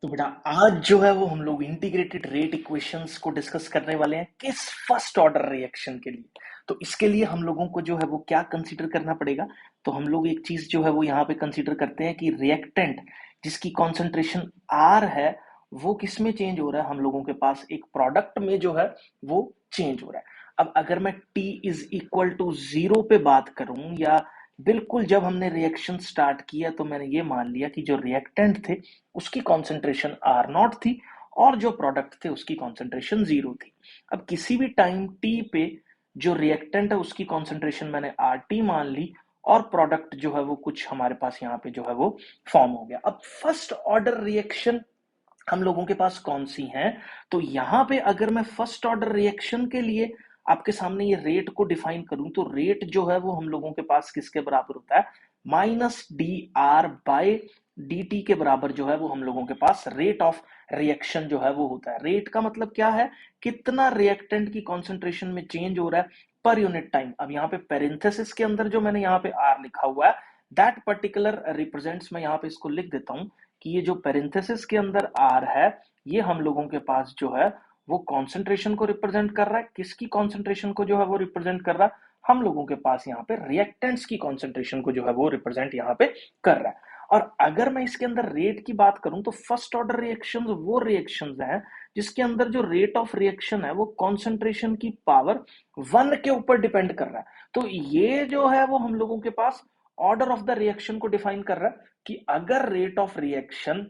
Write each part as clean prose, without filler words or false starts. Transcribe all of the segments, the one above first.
तो बेटा आज जो है वो हम लोग इंटीग्रेटेड रेट इक्वेशंस को डिस्कस करने वाले हैं किस फर्स्ट ऑर्डर रिएक्शन के लिए। तो इसके लिए हम लोगों को जो है वो क्या कंसीडर करना पड़ेगा। तो हम लोग एक चीज जो है वो यहाँ पे कंसीडर करते हैं कि रिएक्टेंट जिसकी कॉन्सेंट्रेशन आर है वो किस में चेंज हो रहा है, हम लोगों के पास एक प्रोडक्ट में जो है वो चेंज हो रहा है। अब अगर मैं T is equal to zero पे बात करूं या बिल्कुल जब हमने रिएक्शन स्टार्ट किया तो मैंने ये मान लिया कि जो रिएक्टेंट थे उसकी कॉन्सेंट्रेशन आर नॉट थी और जो प्रोडक्ट थे उसकी कॉन्सेंट्रेशन जीरो थी। अब किसी भी टाइम टी पे जो रिएक्टेंट है उसकी कॉन्सेंट्रेशन मैंने आर टी मान ली और प्रोडक्ट जो है वो कुछ हमारे पास यहाँ पे जो है वो फॉर्म हो गया। अब फर्स्ट ऑर्डर रिएक्शन हम लोगों के पास कौन सी हैं। तो यहां पे अगर मैं फर्स्ट ऑर्डर रिएक्शन के लिए आपके सामने ये रेट को डिफाइन करूं तो रेट जो है वो हम लोगों के पास किसके बराबर होता है, minus d r by d t के बराबर जो है वो हम लोगों के पास रेट ऑफ रिएक्शन जो है वो होता है। रेट का मतलब क्या है, कितना रिएक्टेंट की कॉन्सेंट्रेशन में चेंज हो रहा है पर यूनिट टाइम। अब यहाँ पे पेरेंथेसिस के अंदर जो मैंने यहाँ पे आर लिखा हुआ है दैट पर्टिकुलर रिप्रेजेंट्स, मैं यहाँ पे इसको लिख देता हूं कि ये जो पेरेंथेसिस के अंदर आर है ये हम लोगों के पास जो है वो कॉन्सेंट्रेशन को रिप्रेजेंट कर रहा है। किसकी कॉन्सेंट्रेशन को जो है वो रिप्रेजेंट कर रहा है, हम लोगों के पास यहाँ पे रिएक्टेंट्स की कॉन्सेंट्रेशन को जो है वो रिप्रेजेंट यहाँ पे कर रहा है। और अगर मैं इसके अंदर रेट की बात करूं तो फर्स्ट ऑर्डर रिएक्शंस वो रिएक्शंस हैं जिसके अंदर जो रेट ऑफ रिएक्शन है वो कॉन्सेंट्रेशन की पावर वन के ऊपर डिपेंड कर रहा है। तो ये जो है वो हम लोगों के पास ऑर्डर ऑफ द रिएक्शन को डिफाइन कर रहा है कि अगर रेट ऑफ रिएक्शन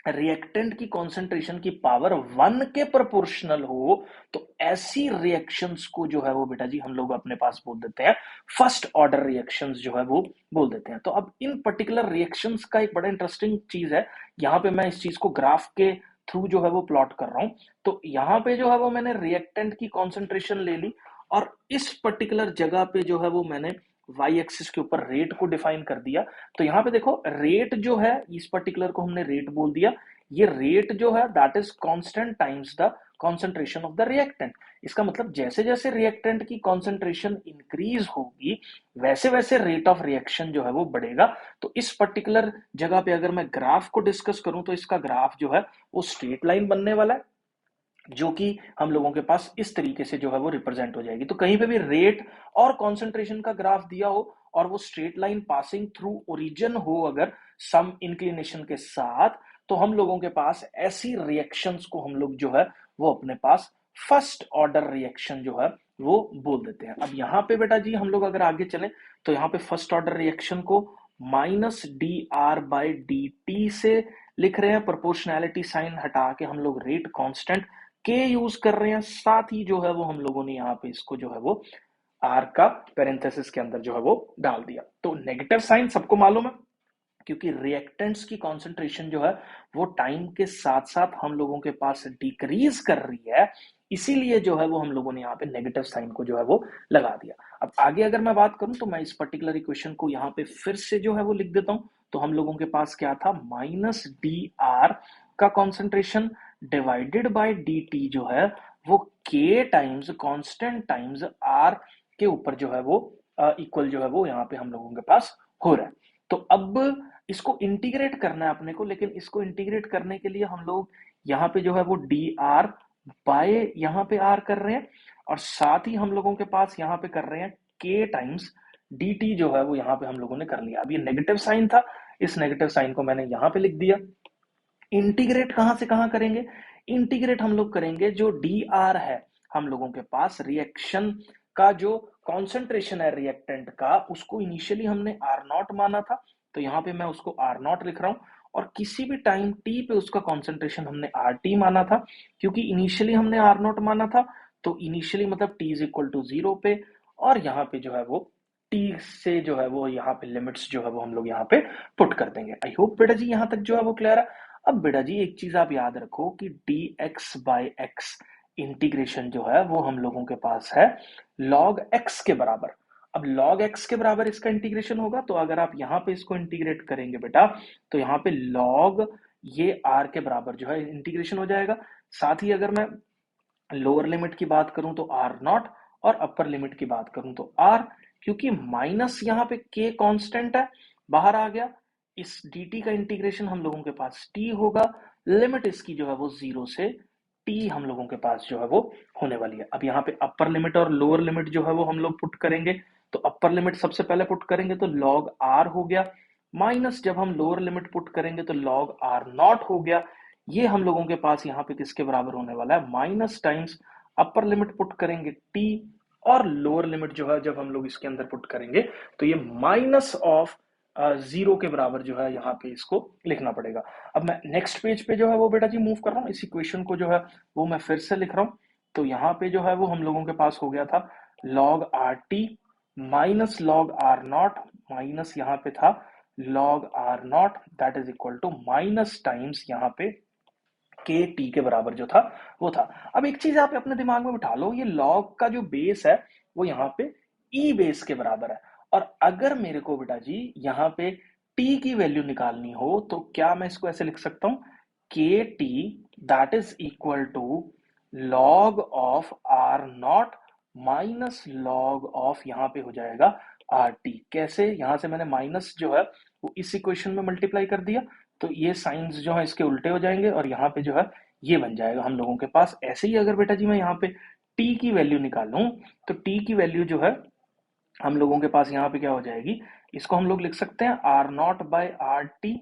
रिएक्टेंट की कॉन्सेंट्रेशन की पावर वन के प्रोपोर्शनल हो तो ऐसी रिएक्शंस को जो है वो बेटा जी हम लोग अपने पास बोल देते हैं फर्स्ट ऑर्डर रिएक्शंस जो है वो बोल देते हैं। तो अब इन पर्टिकुलर रिएक्शंस का एक बड़ा इंटरेस्टिंग चीज है, यहाँ पे मैं इस चीज को ग्राफ के थ्रू जो है वो प्लॉट कर रहा हूं। तो यहाँ पे जो है वो मैंने रिएक्टेंट की कॉन्सेंट्रेशन ले ली और इस पर्टिकुलर जगह पे जो है वो मैंने वाई एक्सिस के ऊपर रेट को डिफाइन कर दिया। तो यहाँ पे देखो रेट जो है इस पर्टिकुलर को हमने रेट बोल दिया। ये रेट जो है that is constant times the concentration of the reactant. इसका मतलब जैसे जैसे रिएक्टेंट की कॉन्सेंट्रेशन इंक्रीज होगी वैसे वैसे रेट ऑफ रिएक्शन जो है वो बढ़ेगा। तो इस पर्टिकुलर जगह पे अगर मैं ग्राफ को डिस्कस करूं तो इसका ग्राफ जो है वो स्ट्रेट लाइन बनने वाला है जो कि हम लोगों के पास इस तरीके से जो है वो रिप्रेजेंट हो जाएगी। तो कहीं पे भी रेट और कॉन्सेंट्रेशन का ग्राफ दिया हो और वो straight line passing through origin हो अगर सम इंक्लिनेशन के साथ, तो हम लोगों के पास ऐसी रिएक्शंस को हम लोग जो है वो अपने पास फर्स्ट ऑर्डर रिएक्शन जो है वो बोल देते हैं। अब यहाँ पे बेटा जी हम लोग अगर आगे चलें तो यहाँ पे फर्स्ट ऑर्डर रिएक्शन को minus d R by D T से लिख रहे हैं। प्रोपोर्शनैलिटी साइन हटा के हम लोग रेट कांस्टेंट के यूज कर रहे हैं, साथ ही जो है वो हम लोगों ने यहाँ पे इसको जो है वो आर का पेरेंथेसिस के अंदर जो है वो डाल दिया। तो नेगेटिव साइन सबको मालूम है क्योंकि रिएक्टेंट्स की कॉन्सेंट्रेशन जो है वो टाइम के साथ साथ हम लोगों के पास डिक्रीज कर रही है, इसीलिए जो है वो हम लोगों ने यहाँ पे नेगेटिव साइन को जो है वो लगा दिया। अब आगे अगर मैं बात करूं तो मैं इस पर्टिकुलर इक्वेशन को यहाँ पे फिर से जो है वो लिख देता हूं। तो हम लोगों के पास क्या था, माइनस डी आर का concentration divided by d T जो है वो के टाइम्स कांस्टेंट टाइम्स आर के ऊपर जो है वो इक्वल जो है वो यहाँ पे हम लोगों के पास हो रहा है। तो अब इसको इंटीग्रेट करना है अपने को, लेकिन इसको इंटीग्रेट करने के लिए हम लोग यहाँ पे जो है वो डी आर बाय यहाँ पे आर कर रहे हैं और साथ ही हम लोगों के पास यहाँ पे कर रहे हैं के टाइम्स डी टी जो है वो यहाँ पे हम लोगों ने कर लिया। अब ये नेगेटिव साइन था, इस नेगेटिव साइन को मैंने यहाँ पे लिख दिया। इंटीग्रेट कहां से कहां करेंगे, इंटीग्रेट हम लोग करेंगे जो डी आर है हम लोगों के पास रिएक्शन का जो कॉन्सेंट्रेशन है रिएक्टेंट का उसको इनिशियली हमने आर नॉट माना था। तो यहाँ पे मैं उसको आर नॉट लिख रहा हूं और किसी भी टाइम टी पे उसका कॉन्सेंट्रेशन हमने आर टी माना था क्योंकि इनिशियली हमने आर नॉट माना था। तो इनिशियली मतलब t is equal to zero पे और यहाँ पे जो है वो टी से जो है वो यहाँ पे लिमिट्स जो है वो हम लोग यहाँ पे पुट कर देंगे। आई होप बेटा जी यहाँ तक जो है वो क्लियर है। अब बेटा जी एक चीज आप याद रखो कि D x by x integration जो है वो हम लोगों के पास है log x के बराबर। अब log x के बराबर इसका इंटीग्रेशन होगा तो अगर आप यहाँ पे इसको इंटीग्रेट करेंगे बेटा तो यहाँ पे log ये r के बराबर जो है इंटीग्रेशन हो जाएगा। साथ ही अगर मैं लोअर लिमिट की बात करूं तो आर नॉट और अपर लिमिट की बात करूं तो आर, क्योंकि माइनस यहाँ पे के कांस्टेंट है बाहर आ गया। इस dt का इंटीग्रेशन हम लोगों के पास t होगा लिमिट इसकी जो है वो 0 से t हम लोगों के पास जो है वो होने वाली है। अब यहाँ पे अपर लिमिट और लोअर लिमिट जो है वो हम लोग पुट करेंगे। तो अपर लिमिट सबसे पहले पुट करेंगे तो log r हो गया, माइनस जब हम लोअर लिमिट पुट करेंगे तो log r नॉट हो गया। ये हम लोगों के पास यहाँ पे किसके बराबर होने वाला है, minus times upper limit put करेंगे t, और लोअर लिमिट जो है जब हम लोग इसके अंदर पुट करेंगे तो ये माइनस ऑफ 0 के बराबर जो है यहाँ पे इसको लिखना पड़ेगा। अब मैं नेक्स्ट पेज पे जो है वो बेटा जी मूव कर रहा हूँ, इस इक्वेशन को जो है वो मैं फिर से लिख रहा हूँ। तो यहाँ पे जो है वो हम लोगों के पास हो गया था log r t minus log r naught, minus यहाँ पे था log r naught, that is equal to minus times यहाँ पे के टी के बराबर जो था वो था। अब एक चीज आप अपने दिमाग में बिठा लो, ये लॉग का जो बेस है वो यहाँ पे ई बेस के बराबर है, और अगर मेरे को बेटा जी यहाँ पे टी की वैल्यू निकालनी हो तो क्या मैं इसको ऐसे लिख सकता हूं, k t that is equal to log of r naught minus log of यहाँ पे हो जाएगा आर टी। कैसे, यहां से मैंने माइनस जो है वो इस इक्वेशन में मल्टीप्लाई कर दिया, तो ये साइंस जो है इसके उल्टे हो जाएंगे और यहाँ पे जो है ये बन जाएगा हम लोगों के पास। ऐसे ही अगर बेटा जी मैं यहाँ पे t की वैल्यू निकालूं तो t की वैल्यू जो है हम लोगों के पास यहाँ पे क्या हो जाएगी, इसको हम लोग लिख सकते हैं r naught by r t,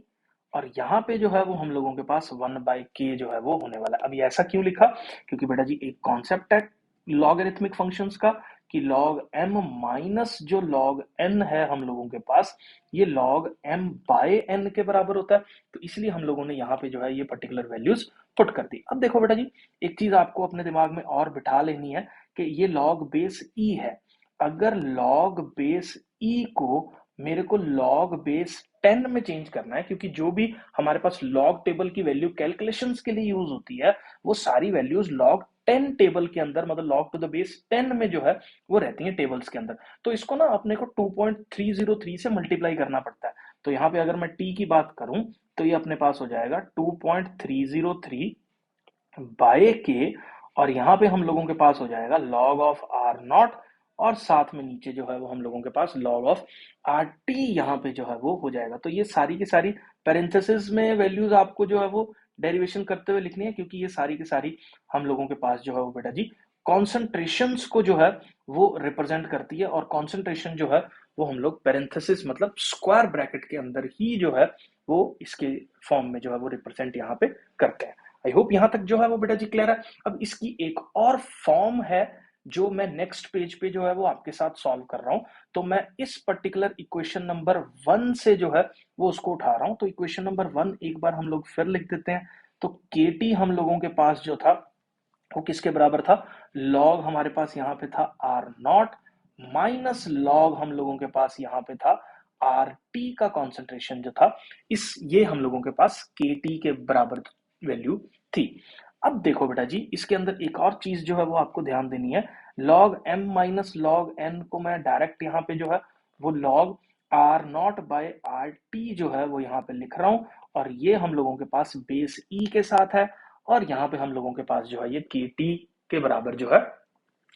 और यहाँ पे जो है वो हम लोगों के पास 1/k जो है वो होने वाला है। अब ये ऐसा क्यों लिखा, क्योंकि बेटा जी एक कॉन्सेप्ट है लॉगरिथमिक फंक्शंस का कि log m माइनस जो log n है हम लोगों के पास, ये log m बाय n के बराबर होता है। तो इसलिए हम लोगों ने यहाँ पे जो है ये पर्टिकुलर वैल्यूज पुट कर दी। अब देखो बेटा जी, एक चीज आपको अपने दिमाग में और बिठा लेनी है कि ये log बेस e है। अगर log बेस e को मेरे को log बेस 10 में चेंज करना है, क्योंकि जो भी हमारे पास log टेबल की वैल्यू कैलकुलेशंस के लिए यूज होती है वो सारी वैल्यूज log 10 टेबल के अंदर, मतलब log टू द बेस 10 में जो है वो रहती है टेबल्स के अंदर। तो इसको ना अपने को 2.303 से मल्टीप्लाई करना पड़ता है। तो यहाँ पे अगर मैं t की बात करूं तो ये अपने पास हो जाएगा 2.303 बाय के, और यहाँ पे हम लोगों के पास हो जाएगा log ऑफ आर नॉट, और साथ में नीचे जो है वो हम लोगों के पास log ऑफ आर टी यहाँ पे जो है वो हो जाएगा। तो ये सारी की सारी पेरेंथेसिस में वैल्यूज आपको जो है वो डेरिवेशन करते हुए लिखनी है, क्योंकि ये सारी की सारी हम लोगों के पास जो है वो बेटा जी कॉन्सेंट्रेशंस को जो है वो रिप्रेजेंट करती है, और कॉन्सेंट्रेशन जो है वो हम लोग पेरेंथेसिस मतलब स्क्वायर ब्रैकेट के अंदर ही जो है वो इसके फॉर्म में जो है वो रिप्रेजेंट यहाँ पे करते हैं। आई होप यहाँ तक जो है वो बेटा जी क्लियर है। अब इसकी एक और फॉर्म है जो मैं नेक्स्ट पेज पे जो है वो आपके साथ सॉल्व कर रहा हूं। तो मैं इस पर्टिकुलर इक्वेशन नंबर 1 से जो है वो उसको उठा रहा हूं। तो इक्वेशन नंबर 1 एक बार हम लोग फिर लिख देते हैं। तो के टी हम लोगों के पास जो था वो किसके बराबर था, लॉग हमारे पास यहाँ पे था आर नॉट माइनस लॉग हम लोगों के पास यहाँ पे था आर टी का कॉन्सेंट्रेशन जो था, इस ये हम लोगों के पास के टी के बराबर वैल्यू थी। अब देखो बेटा जी, इसके अंदर एक और चीज जो है वो आपको ध्यान देनी है। log m minus log n को मैं डायरेक्ट यहाँ पे जो है वो log r naught by r t जो है वो यहाँ पे लिख रहा हूं, और ये हम लोगों के पास बेस e के साथ है, और यहाँ पे हम लोगों के पास जो है ये के टी के बराबर जो है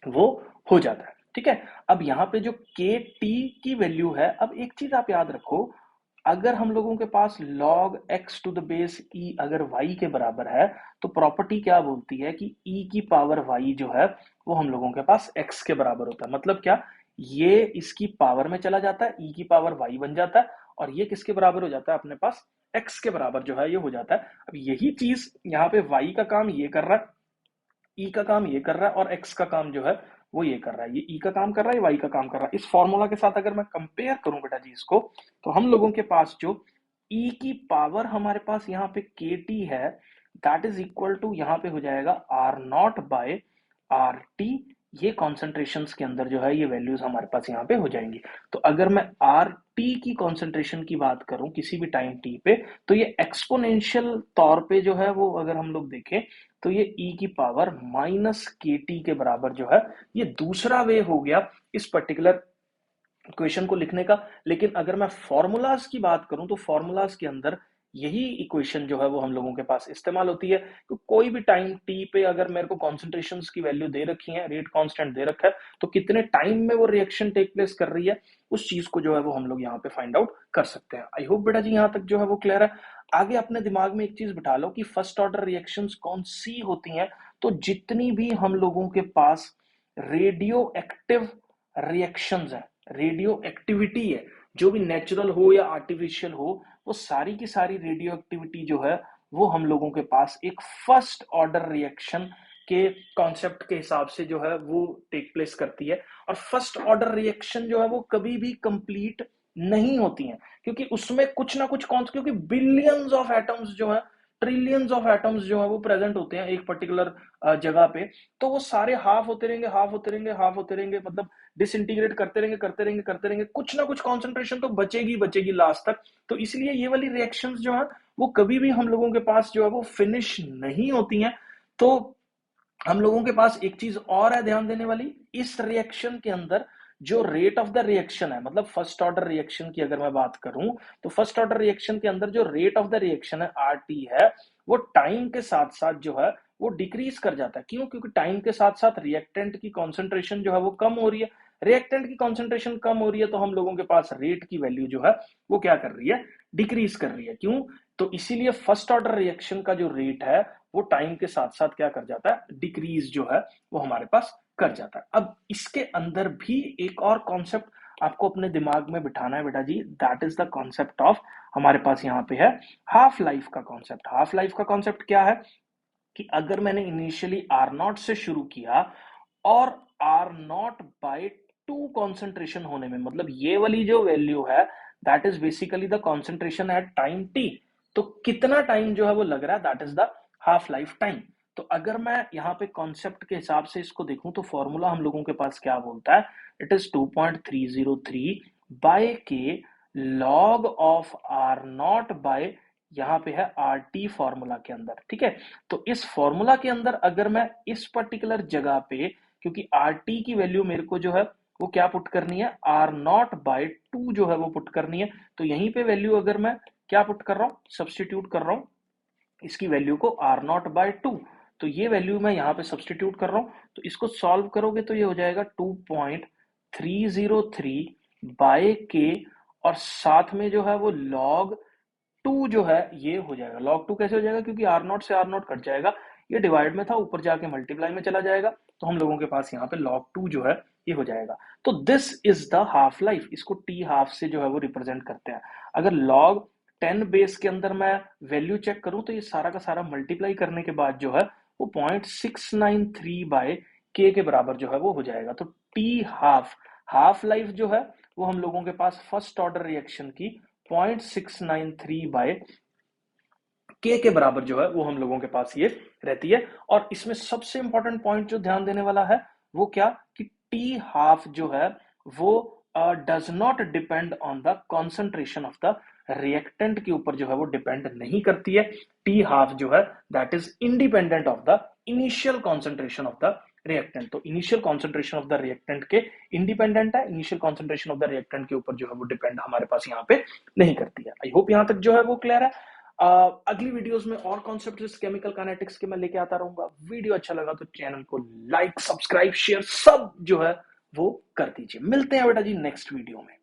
वो हो जाता है। ठीक है, अब यहाँ पे जो के टी की वैल्यू है, अब एक चीज आप याद रखो, अगर हम लोगों के पास log x to the base e अगर y के बराबर है तो प्रॉपर्टी क्या बोलती है कि e की पावर y जो है वो हम लोगों के पास x के बराबर होता है। मतलब क्या, ये इसकी पावर में चला जाता है, e की पावर y बन जाता है, और ये किसके बराबर हो जाता है अपने पास, x के बराबर जो है ये हो जाता है। अब यही चीज यहाँ पे y का काम ये कर रहा है, ई का काम ये कर रहा है, और एक्स का काम जो है वो ये कर रहा है। ये ई का काम कर रहा है, वाई का काम कर रहा है। इस फॉर्मूला के साथ अगर मैं कंपेयर करूं बेटा जी इसको, तो हम लोगों के पास जो ई की पावर हमारे पास यहाँ पे के टी है, दैट इज इक्वल टू यहाँ पे हो जाएगा r naught by r t. ये कॉन्सेंट्रेशंस के अंदर जो है ये वैल्यूज हमारे पास यहाँ पे हो जाएंगी। तो अगर मैं आर टी की कॉन्सेंट्रेशन की बात करूं किसी भी टाइम टी पे, तो ये एक्सपोनेंशियल तौर पे जो है वो अगर हम लोग देखें तो ये e की पावर माइनस के टी के बराबर जो है, ये दूसरा वे हो गया इस पर्टिकुलर इक्वेशन को लिखने का। लेकिन अगर मैं फॉर्मूलाज की बात करूं तो फॉर्मूलाज के अंदर यही इक्वेशन जो है वो हम लोगों के पास इस्तेमाल होती है। तो कोई भी टाइम टी पे अगर मेरे को कॉन्सेंट्रेशंस की वैल्यू दे रखी है, रेट कांस्टेंट दे रखा है, तो कितने टाइम में वो रिएक्शन टेक प्लेस कर रही है उस चीज को जो है वो हम लोग यहाँ पे फाइंड आउट कर सकते हैं। आई होप बेटा जी यहाँ तक जो है वो क्लियर है। आगे अपने दिमाग में एक चीज बिठा लो कि फर्स्ट ऑर्डर रिएक्शंस कौन सी होती हैं। तो जितनी भी हम लोगों के पास रेडियो एक्टिव रिएक्शंस है, रेडियो एक्टिविटी है, जो भी नेचुरल हो या आर्टिफिशियल हो, वो सारी की सारी रेडियो एक्टिविटी जो है वो हम लोगों के पास एक फर्स्ट ऑर्डर रिएक्शन के कॉन्सेप्ट के हिसाब से जो है वो टेक प्लेस करती है। और फर्स्ट ऑर्डर रिएक्शन जो है वो कभी भी कंप्लीट नहीं होती हैं, क्योंकि उसमें कुछ ना कुछ क्योंकि बिलियंस ऑफ एटम्स जो है, ट्रिलियंस ऑफ एटम्स जो है वो प्रेजेंट होते हैं एक पर्टिकुलर जगह पे। तो वो सारे हाफ होते रहेंगे, हाफ होते रहेंगे, हाफ होते रहेंगे, मतलब डिसइंटीग्रेट करते रहेंगे, करते रहेंगे, करते रहेंगे, कुछ ना कुछ कॉन्सेंट्रेशन तो बचेगी बचेगी लास्ट तक। तो इसलिए ये वाली रिएक्शंस जो है वो कभी भी हम लोगों के पास जो है वो फिनिश नहीं होती हैं। तो हम लोगों के पास एक चीज और है ध्यान देने वाली, इस रिएक्शन के अंदर जो रेट ऑफ द रिएक्शन है, मतलब फर्स्ट ऑर्डर रिएक्शन की अगर मैं बात करूं, तो फर्स्ट ऑर्डर रिएक्शन के अंदर जो रेट ऑफ द रिएक्शन है आरटी है, वो टाइम के साथ साथ जो है वो डिक्रीज कर जाता है। क्यों? क्योंकि टाइम के साथ साथ रिएक्टेंट की कॉन्सेंट्रेशन जो है वो कम हो रही है। रिएक्टेंट की कॉन्सेंट्रेशन कम हो रही है तो हम लोगों के पास रेट की वैल्यू जो है वो क्या कर रही है? डिक्रीज कर रही है। क्यों? तो इसीलिए फर्स्ट ऑर्डर रिएक्शन का जो रेट है वो टाइम के साथ साथ क्या कर जाता है? डिक्रीज जो है वो हमारे पास कर जाता है। अब इसके अंदर भी एक और कॉन्सेप्ट आपको अपने दिमाग में बिठाना है बेटा जी, that is the concept of, हमारे पास यहाँ पे है हाफ लाइफ का कॉन्सेप्ट। हाफ लाइफ का कॉन्सेप्ट क्या है कि अगर मैंने इनिशियली आर नॉट से शुरू किया और r naught by two concentration होने में, मतलब ये वाली जो वैल्यू है that is basically the concentration at time t, तो कितना टाइम जो है वो लग रहा है, that is the half life time. तो अगर मैं यहाँ पे कॉन्सेप्ट के हिसाब से इसको देखूं तो फॉर्मूला हम लोगों के पास क्या बोलता है, it is 2.303 by k log of r naught by, यहाँ पे है आर टी फॉर्मूला के अंदर, ठीक है। तो इस फॉर्मूला के अंदर अगर मैं इस पर्टिकुलर जगह पे, क्योंकि आर टी की वैल्यू मेरे को जो है वो क्या पुट करनी है, आर नॉट बाय टू जो है वो पुट करनी है। तो यहीं पे वैल्यू अगर मैं क्या पुट कर रहा हूं, सब्सटीट्यूट कर रहा हूं इसकी वैल्यू को आर नॉट बाय टू, तो ये वैल्यू मैं यहाँ पे सब्सटीट्यूट कर रहा हूं। तो इसको सॉल्व करोगे तो ये हो जाएगा 2.303 बाय के, और साथ में जो है वो लॉग टू जो है ये हो जाएगा। लॉग टू कैसे हो जाएगा? क्योंकि आर नॉट से आर नॉट कट जाएगा, ये डिवाइड में था, ऊपर जाके मल्टीप्लाई में चला जाएगा, तो हम लोगों के पास यहाँ पे लॉग टू जो है ये हो जाएगा। तो this is the half life, इसको टी हाफ से जो है वो रिप्रेजेंट करते हैं। अगर लॉग 10 बेस के अंदर मैं वैल्यू चेक करूं तो ये सारा का सारा मल्टीप्लाई करने के बाद जो है वो 0.693 बाय के बराबर जो है वो हो जाएगा। तो टी हाफ, हाफ लाइफ जो है वो हम लोगों के पास फर्स्ट ऑर्डर रिएक्शन की 0.693 बाय के बराबर जो है वो हम लोगों के पास ये रहती है। और इसमें सबसे इंपॉर्टेंट पॉइंट जो ध्यान देने वाला है वो क्या, कि टी हाफ जो है वो does not depend on the concentration of the reactant के ऊपर जो है वो डिपेंड नहीं करती है। टी हाफ जो है that is independent of the initial concentration of the reactant. तो initial concentration of the reactant के इंडिपेंडेंट है, initial concentration of the reactant के ऊपर जो है वो डिपेंड हमारे पास यहाँ पे नहीं करती है। आई होप यहाँ तक जो है वो क्लियर है। अगली वीडियोस में और कॉन्सेप्ट्स केमिकल काइनेटिक्स के मैं लेके आता रहूंगा। वीडियो अच्छा लगा तो चैनल को लाइक, सब्सक्राइब, शेयर सब जो है वो कर दीजिए। मिलते हैं बेटा जी नेक्स्ट वीडियो में।